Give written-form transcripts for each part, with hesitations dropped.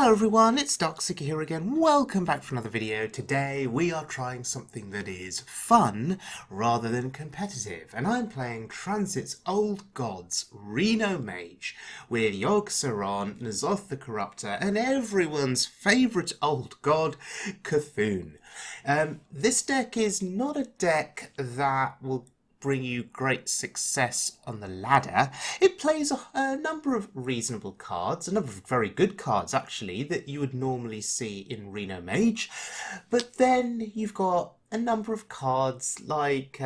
Hello everyone, it's Doomsayers here again. Welcome back for another video. Today we are trying something that is fun rather than competitive, and I'm playing Tranxit's Old Gods, Reno Mage, with Yogg-Saron, N'Zoth the Corruptor, and everyone's favourite old god, Cthulhu. This deck is not a deck that will bring you great success on the ladder. It plays a number of reasonable cards, a number of very good cards actually, that you would normally see in Reno Mage, but then you've got a number of cards like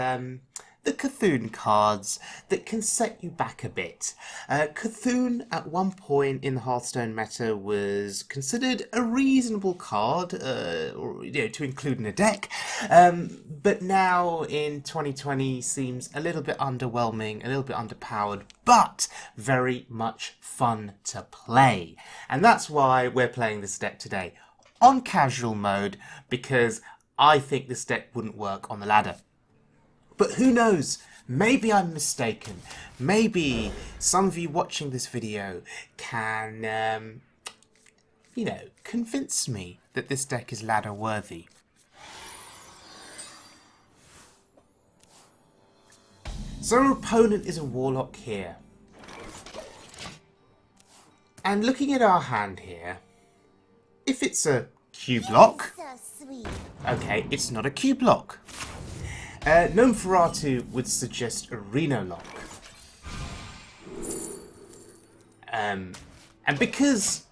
the Cthulhu cards that can set you back a bit. Cthulhu at one point in the Hearthstone meta was considered a reasonable card to include in a deck, but now in 2020 seems a little bit underwhelming, a little bit underpowered, but very much fun to play. And that's why we're playing this deck today on casual mode, because I think this deck wouldn't work on the ladder. But who knows, maybe I'm mistaken. Maybe some of you watching this video can, convince me that this deck is ladder worthy. So our opponent is a Warlock here. And looking at our hand here, if it's a Q block, okay, it's not a Q block. Gnome would suggest a Reno lock. And because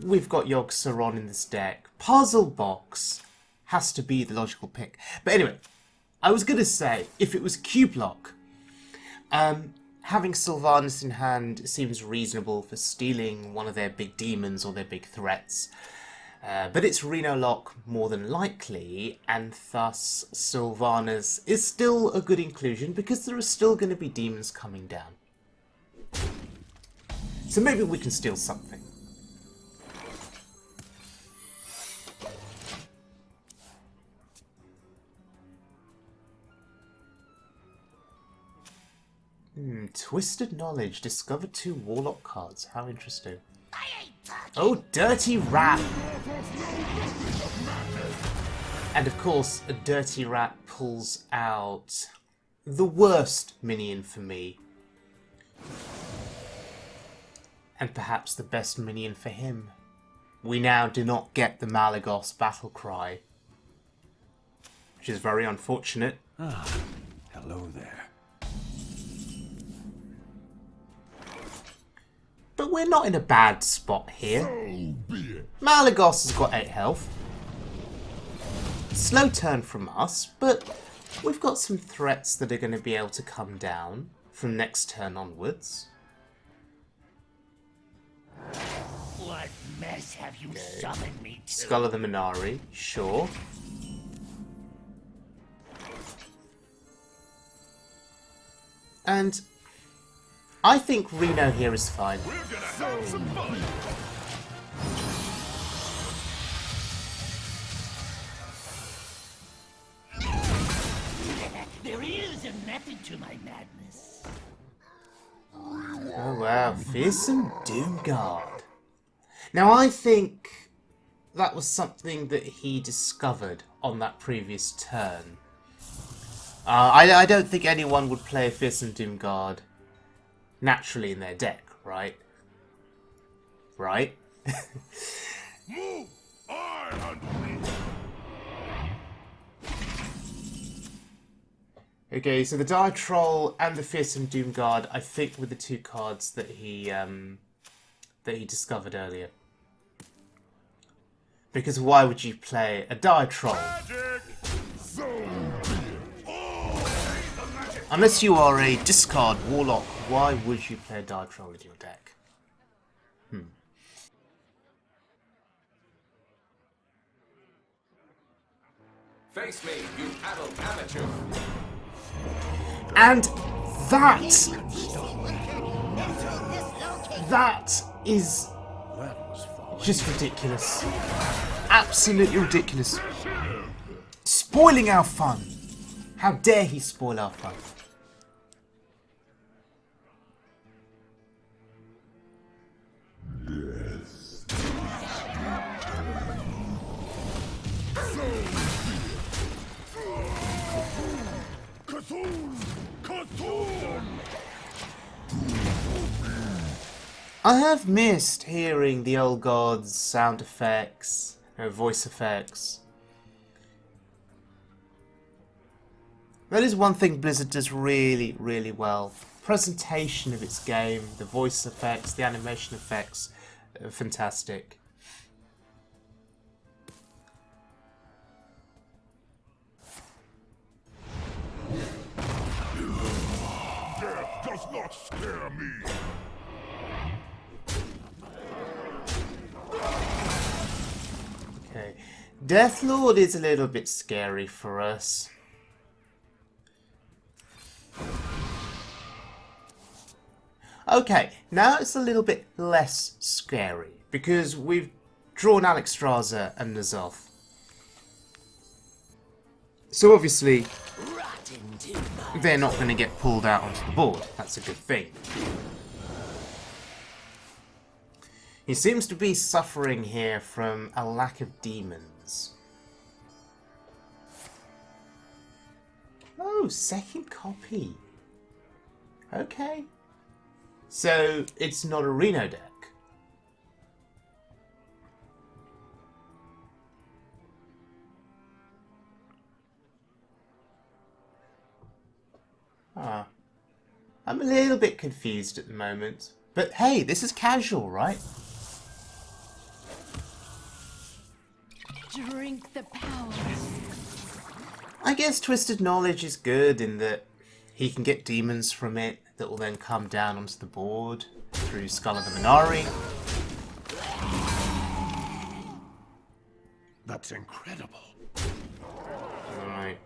we've got Yogg-Saron in this deck, Puzzle Box has to be the logical pick. But anyway, I was going to say, if it was Q block, having Sylvanas in hand seems reasonable for stealing one of their big demons or their big threats. But it's Reno lock more than likely, and thus Sylvanas is still a good inclusion because there are still going to be demons coming down. So maybe we can steal something. Twisted Knowledge. Discovered 2 Warlock cards. How interesting. Oh, Dirty Rat! And of course, a Dirty Rat pulls out the worst minion for me. And perhaps the best minion for him. We now do not get the Malagos battle cry, which is very unfortunate. Ah, hello there. But we're not in a bad spot here. Malagos has got 8 health. Slow turn from us, but we've got some threats that are going to be able to come down from next turn onwards. What mess have you summoned me to? Skull of the Minari, sure. And I think Reno here is fine. We're gonna have some fun. There is a method to my madness. Oh wow, Fearsome Doomguard. Now I think that was something that he discovered on that previous turn. I don't think anyone would play a Fearsome Doomguard naturally in their deck, right? Right? Move! I handle it. Okay, so the Dire Troll and the Fearsome Doomguard, I think, were the 2 cards that he discovered earlier. Because why would you play a Dire Troll? Unless you are a discard Warlock, why would you play a Dire Troll in your deck? Face me, you adult amateur. And that is just ridiculous. Absolutely ridiculous. Spoiling our fun. How dare he spoil our fun? I have missed hearing the old gods' sound effects, voice effects. That is one thing Blizzard does really, really well. Presentation of its game, the voice effects, the animation effects, are fantastic. Death does not scare me. Okay, Deathlord is a little bit scary for us. Okay, now it's a little bit less scary because we've drawn Alexstrasza and N'Zoth. So obviously they're not going to get pulled out onto the board. That's a good thing. He seems to be suffering here from a lack of demons. Oh, second copy. Okay. So, it's not a Reno deck. Ah. I'm a little bit confused at the moment. But hey, this is casual, right? Drink the power. I guess Twisted Knowledge is good in that he can get demons from it that will then come down onto the board through Skull of the Minari. That's incredible. Alright.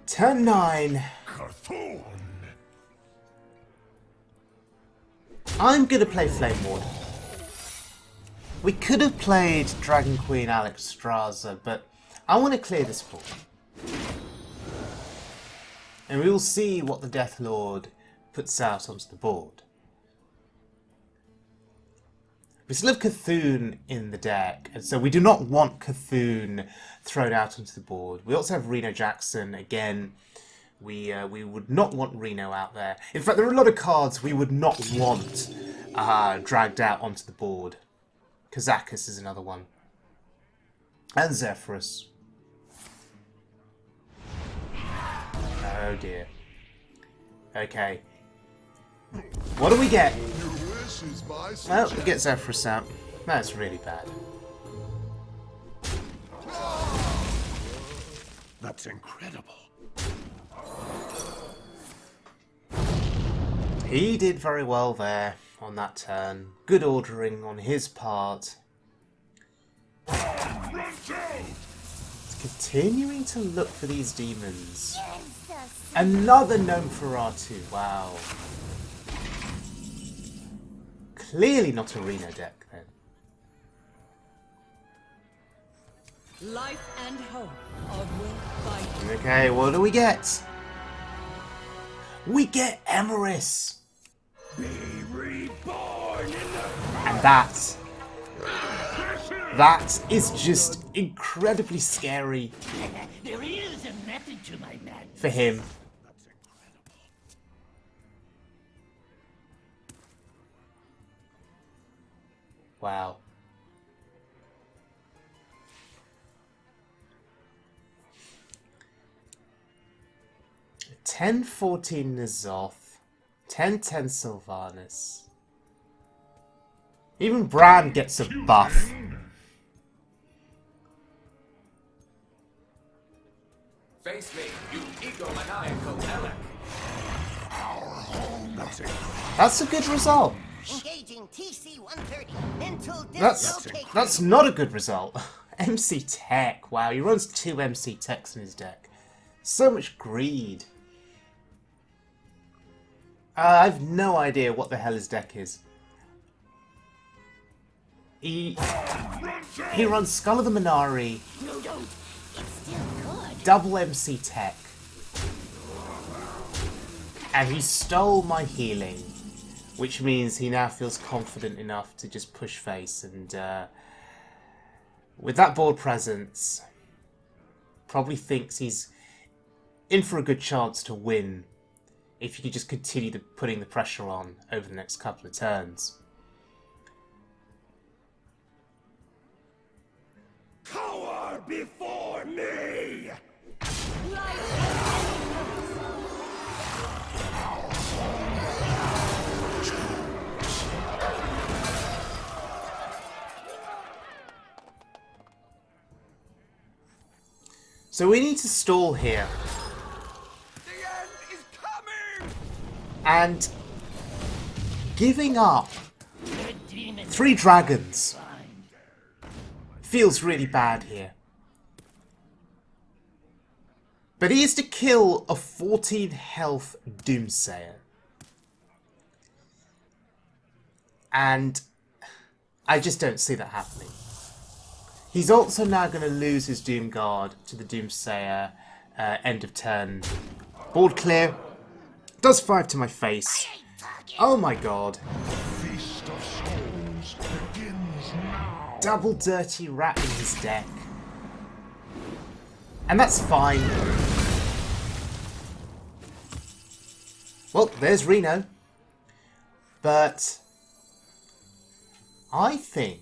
Turn 9. Carthon. I'm gonna play Flame Warden. We could have played Dragon Queen Alexstrasza, but I want to clear this board. And we will see what the Death Lord puts out onto the board. We still have Cthulhu in the deck, and so we do not want Cthulhu thrown out onto the board. We also have Reno Jackson again. We would not want Reno out there. In fact, there are a lot of cards we would not want dragged out onto the board. Kazakus is another one. And Zephyrus. Oh dear. Okay. What do we get? Well, we get Zephyrus out. That's really bad. That's incredible. He did very well there on that turn. Good ordering on his part. Continuing to look for these demons. Another Gnome Ferratu, wow. Clearly not a Reno deck then. Life and hope are worth fighting. Okay, what do we get? We get Emerus! Be reborn in the... And that is just incredibly scary There is a method to my madness. for him. That's incredible. Wow. $10-14 N'Zoth. 10-10 Sylvanas. Even Bran gets a buff. Face me, you egomaniacal Elec. That's incredible. That's a good result. Engaging TC-130 until dislocate. That's not a good result. MC Tech. Wow, he runs 2 MC Techs in his deck. So much greed. I've no idea what the hell his deck is. He runs Skull of the Minari, No, don't. It's still good. double MC Tech. And he stole my healing, which means he now feels confident enough to just push face. And with that board presence, probably thinks he's in for a good chance to win if you could just continue putting the pressure on over the next couple of turns. Cower before me! So we need to stall here. The end is coming! And giving up The demon 3 dragons find. feels really bad here. But he is to kill a 14 health Doomsayer. And I just don't see that happening. He's also now going to lose his Doom Guard to the Doomsayer end of turn. Board clear. Does 5 to my face. Oh my god. Feast of Souls begins now. Double Dirty Rat in his deck. And that's fine. Well, there's Reno. But I think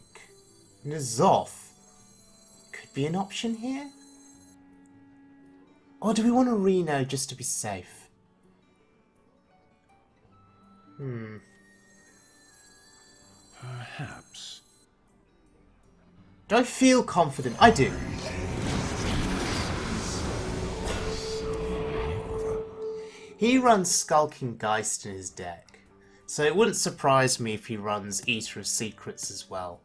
N'Zoth could be an option here. Or do we want a Reno just to be safe? Perhaps. Do I feel confident? I do. He runs Skulking Geist in his deck, so it wouldn't surprise me if he runs Eater of Secrets as well.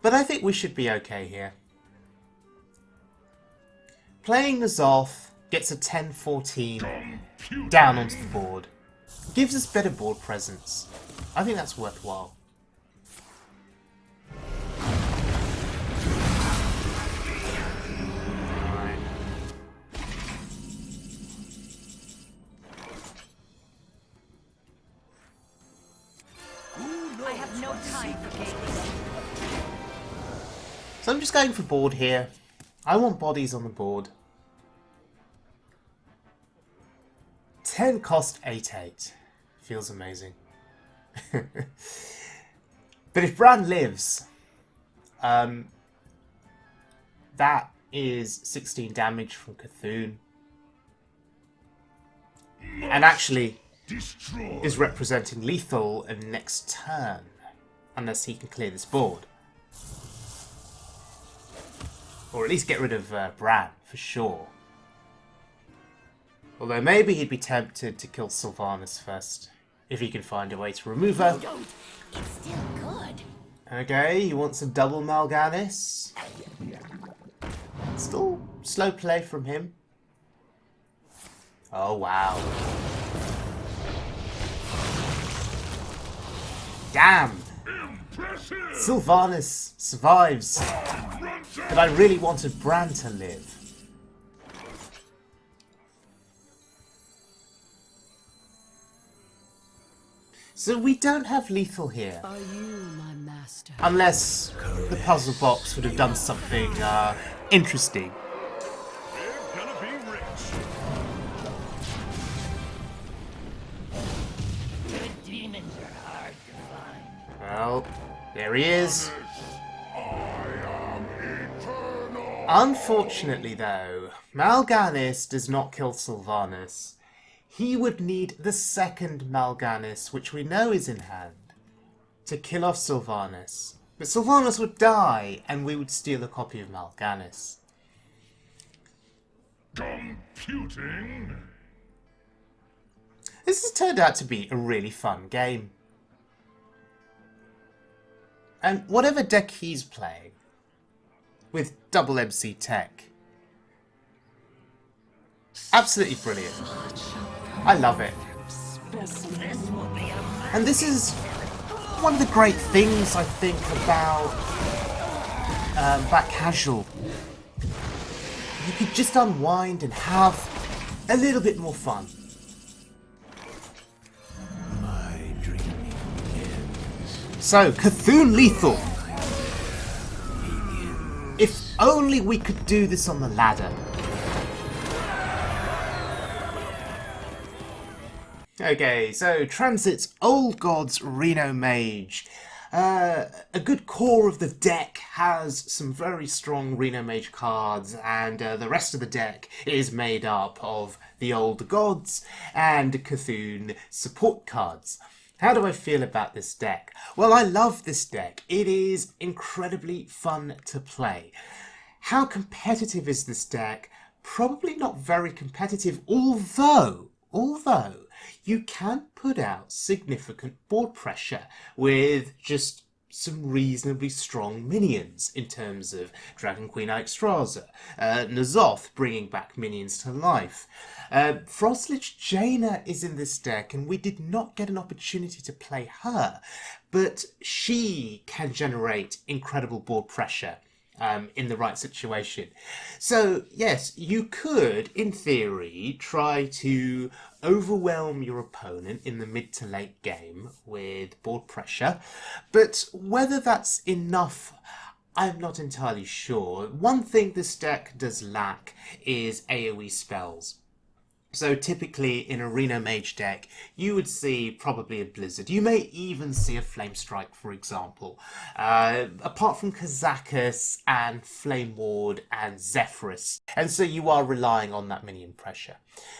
But I think we should be okay here. Playing N'Zoth gets a 10-14 down onto the board. Gives us better board presence. I think that's worthwhile. I have no time for games. So I'm just going for board here. I want bodies on the board. 10 cost 8/8. Feels amazing. But if Bran lives, that is 16 damage from Cthulhu. And actually Destroy. is representing lethal in next turn. Unless he can clear this board. Or at least get rid of Bran, for sure. Although maybe he'd be tempted to kill Sylvanas first. If he can find a way to remove her. Don't. It's still good. Okay, he wants a double Mal'Ganis. Still slow play from him. Oh, wow. Damn! Impressive! Sylvanas survives. But I really wanted Bran to live. So we don't have lethal here. Are you my master? Unless the puzzle box would have done something interesting. They're gonna be rich. The demons are hard to find. Well, there he is. I am eternal. Unfortunately, though, Mal'Ganis does not kill Sylvanas. He would need the second Mal'Ganis, which we know is in hand, to kill off Sylvanas. But Sylvanas would die, and we would steal a copy of Mal'Ganis. Computing. This has turned out to be a really fun game. And whatever deck he's playing, with double MC tech, absolutely brilliant. I love it. And this is one of the great things I think about casual. You could just unwind and have a little bit more fun. So, Cthulhu lethal. If only we could do this on the ladder. Okay, so Tranxit's Old Gods Reno Mage. A good core of the deck has some very strong Reno Mage cards, and the rest of the deck is made up of the Old Gods and Cthulhu support cards. How do I feel about this deck? Well, I love this deck. It is incredibly fun to play. How competitive is this deck? Probably not very competitive, although you can put out significant board pressure with just some reasonably strong minions in terms of Dragon Queen Ixtraza, N'Zoth bringing back minions to life. Frostlich Jaina is in this deck, and we did not get an opportunity to play her, but she can generate incredible board pressure in the right situation. So yes, you could, in theory, try to overwhelm your opponent in the mid to late game with board pressure, but whether that's enough, I'm not entirely sure. One thing this deck does lack is AoE spells. So typically in a Reno Mage deck, you would see probably a Blizzard. You may even see a Flame Strike, for example. Apart from Kazakus and Flame Ward and Zephyrus. And so you are relying on that minion pressure.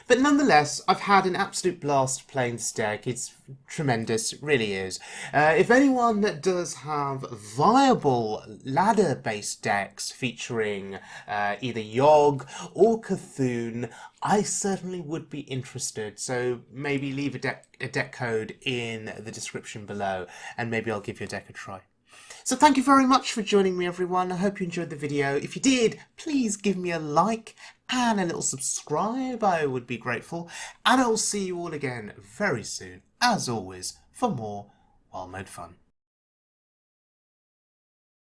But nonetheless, I've had an absolute blast playing this deck. It's tremendous, it really is. If anyone that does have viable ladder-based decks featuring either Yogg or Cthulhu, I certainly would be interested. So maybe leave a deck code in the description below, and maybe I'll give your deck a try. So thank you very much for joining me, everyone. I hope you enjoyed the video. If you did, please give me a like and a little subscribe. I would be grateful. And I will see you all again very soon, as always, for more Wild Mode fun.